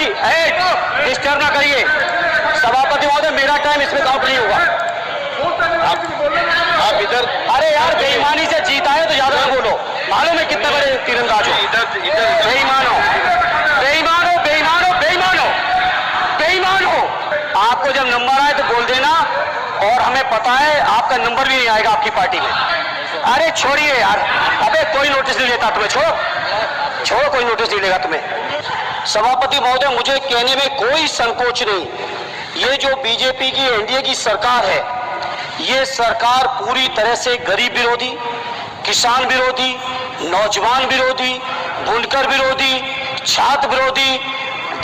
जी disturb ना करिए सभापति महोदय, मेरा टाइम इसमें काउंट नहीं होगा। आप इधर, अरे यार बेईमानी से जीता है तो ज्यादा ना बोलो, मालूम है कितने बड़े तीरंदाज हो। इधर बेईमान हो, बेईमान हो, बेईमान हो, बेईमान हो, बेईमान हो। आपको जब नंबर आए तो बोल देना, और हमें पता है आपका नंबर भी नहीं आएगा आपकी पार्टी में। अरे छोड़िए यार, अबे कोई नोटिस नहीं लेता तुम्हें, छोड़ो, कोई नोटिस नहीं लेगा तुम्हें। सभापति महोदय, मुझे कहने में कोई संकोच नहीं, ये जो बीजेपी की एनडीए की सरकार है, ये सरकार पूरी तरह से गरीब विरोधी, किसान विरोधी, नौजवान विरोधी, बुनकर विरोधी, छात्र विरोधी,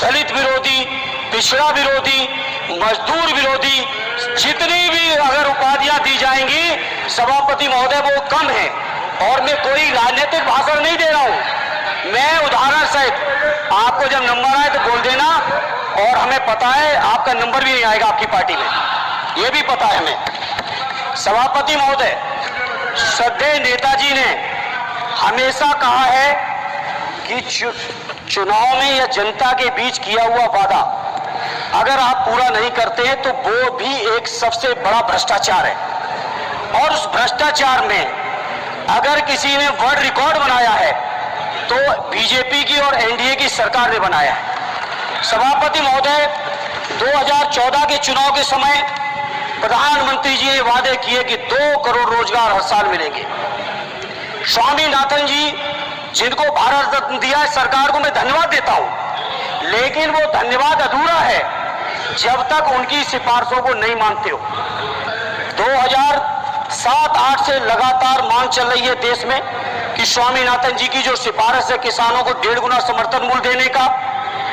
दलित विरोधी, पिछड़ा विरोधी, मजदूर विरोधी, जितनी भी अगर उपाधियां दी जाएंगी सभापति महोदय वो कम है। और मैं कोई राजनीतिक भाषण नहीं दे रहा हूं, मैं उदाहरण सहित आपको जब नंबर आए तो बोल देना, और हमें पता है आपका नंबर भी नहीं आएगा आपकी पार्टी में, ये भी पता है हमें। सभापति महोदय, श्रद्धेय नेताजी ने हमेशा कहा है कि चुनाव में या जनता के बीच किया हुआ वादा अगर आप पूरा नहीं करते हैं तो वो भी एक सबसे बड़ा भ्रष्टाचार है। और उस भ्रष्टाचार में अगर किसी ने वर्ल्ड रिकॉर्ड बनाया है तो बीजेपी की और एनडीए की सरकार ने बनाया है। सभापति महोदय, 2014 के चुनाव के समय प्रधानमंत्री जी ने वादे किए कि 2 करोड़ रोजगार हर साल मिलेंगे। स्वामीनाथन जी, जिनको भारत रत्न दिया है, सरकार को मैं धन्यवाद देता हूं, लेकिन वो धन्यवाद अधूरा है जब तक उनकी सिफारिशों को नहीं मानते हो। 2007-8 से लगातार मांग चल रही है देश में कि स्वामीनाथन जी की जो सिफारिश है किसानों को 1.5 गुना समर्थन मूल्य देने का,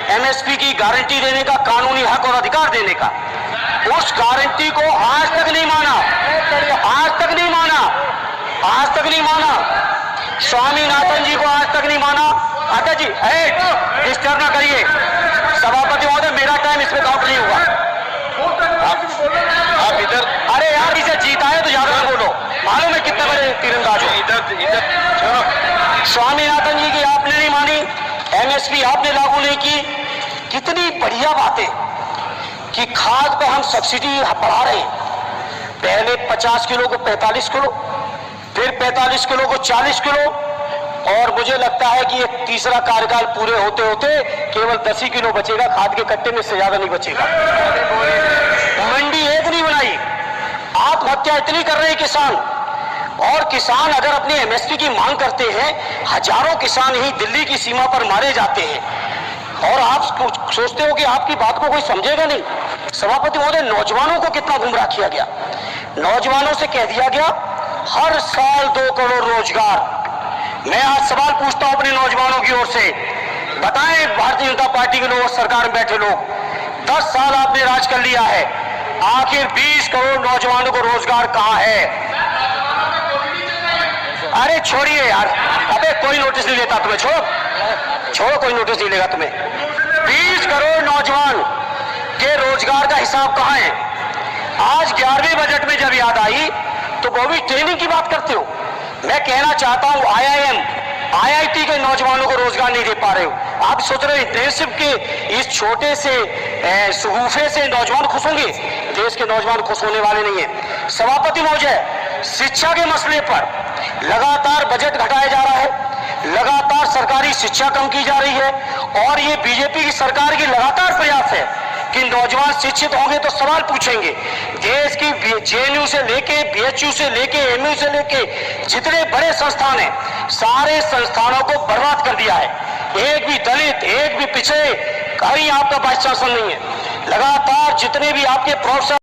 एमएसपी की गारंटी देने का, कानूनी हक और अधिकार देने का, उस गारंटी को आज तक नहीं माना, आज तक नहीं माना, आज तक नहीं माना, स्वामीनाथन जी को आज तक नहीं माना। अध्यक्ष जी डिस्टर्ब ना करिए सभापति महोदय, मेरा टाइम इसमें काउंट नहीं होगा। आप इधर, अरे यार इसे जीता है तो ज्यादा ना बोलो, मालूम है कितने बड़े तीरंदाज हो। इधर स्वामीनाथन जी की आपने नहीं मानी, एमएसपी आपने लागू नहीं की। कितनी बढ़िया बातें कि खाद पे हम सब्सिडी बढ़ा रहे हैं, पहले 50 किलो को 45 किलो, फिर 45 किलो को 40 किलो, और मुझे लगता है कि एक तीसरा कार्यकाल पूरे होते होते केवल 10 ही किलो बचेगा खाद के कट्टे में, से ज्यादा नहीं बचेगा। मंडी एक नहीं बनाई, आत्महत्या इतनी कर रहे हैं किसान, और किसान अगर अपनी एमएसपी की मांग करते हैं, हजारों किसान ही दिल्ली की सीमा पर मारे जाते हैं, और आप सोचते हो कि आपकी बात को कोई समझेगा नहीं। सभापति महोदय, नौजवानों को कितना गुमराह किया गया, नौजवानों से कह दिया गया हर साल 2 करोड़ रोजगार। मैं आज सवाल पूछता हूं अपने नौजवानों की ओर से, बताएं भारतीय जनता पार्टी के लोग, सरकार में बैठे लोग, 10 साल आपने राज कर लिया है, आखिर 20 करोड़ नौजवानों को रोजगार कहां है? अरे छोड़िए यार, अबे कोई नोटिस नहीं लेता तुम्हें, छोड़ो, कोई नोटिस नहीं लेगा तुम्हें। 20 करोड़ नौजवान के रोजगार का हिसाब कहां है? आज 11वें बजट में जब याद आई तो वो भी ट्रेनिंग की बात करते हो। मैं कहना चाहता हूं आईआईएम, आईआईटी के नौजवानों को रोजगार नहीं दे पा रहे हो। आप सोच रहे हो इंटर्नशिप के इस छोटे से सुगूफे से नौजवान खुश होंगे? देश के नौजवान खुश होने वाले नहीं है। सभापति महोदय, शिक्षा के मसले पर लगातार बजट घटाया जा रहा है, लगातार सरकारी शिक्षा कम की जा रही है, और ये बीजेपी की सरकार की लगातार प्रयास है कि नौजवान शिक्षित होंगे तो सवाल पूछेंगे। देश की जेएनयू से लेके, बीएचयू से लेके, एमयू से लेके जितने बड़े संस्थान हैं, सारे संस्थानों को बर्बाद कर दिया है। एक भी दलित, एक भी पिछड़े, कहीं आपका वाइस चांसलर नहीं है। लगातार जितने भी आपके प्रोफेसर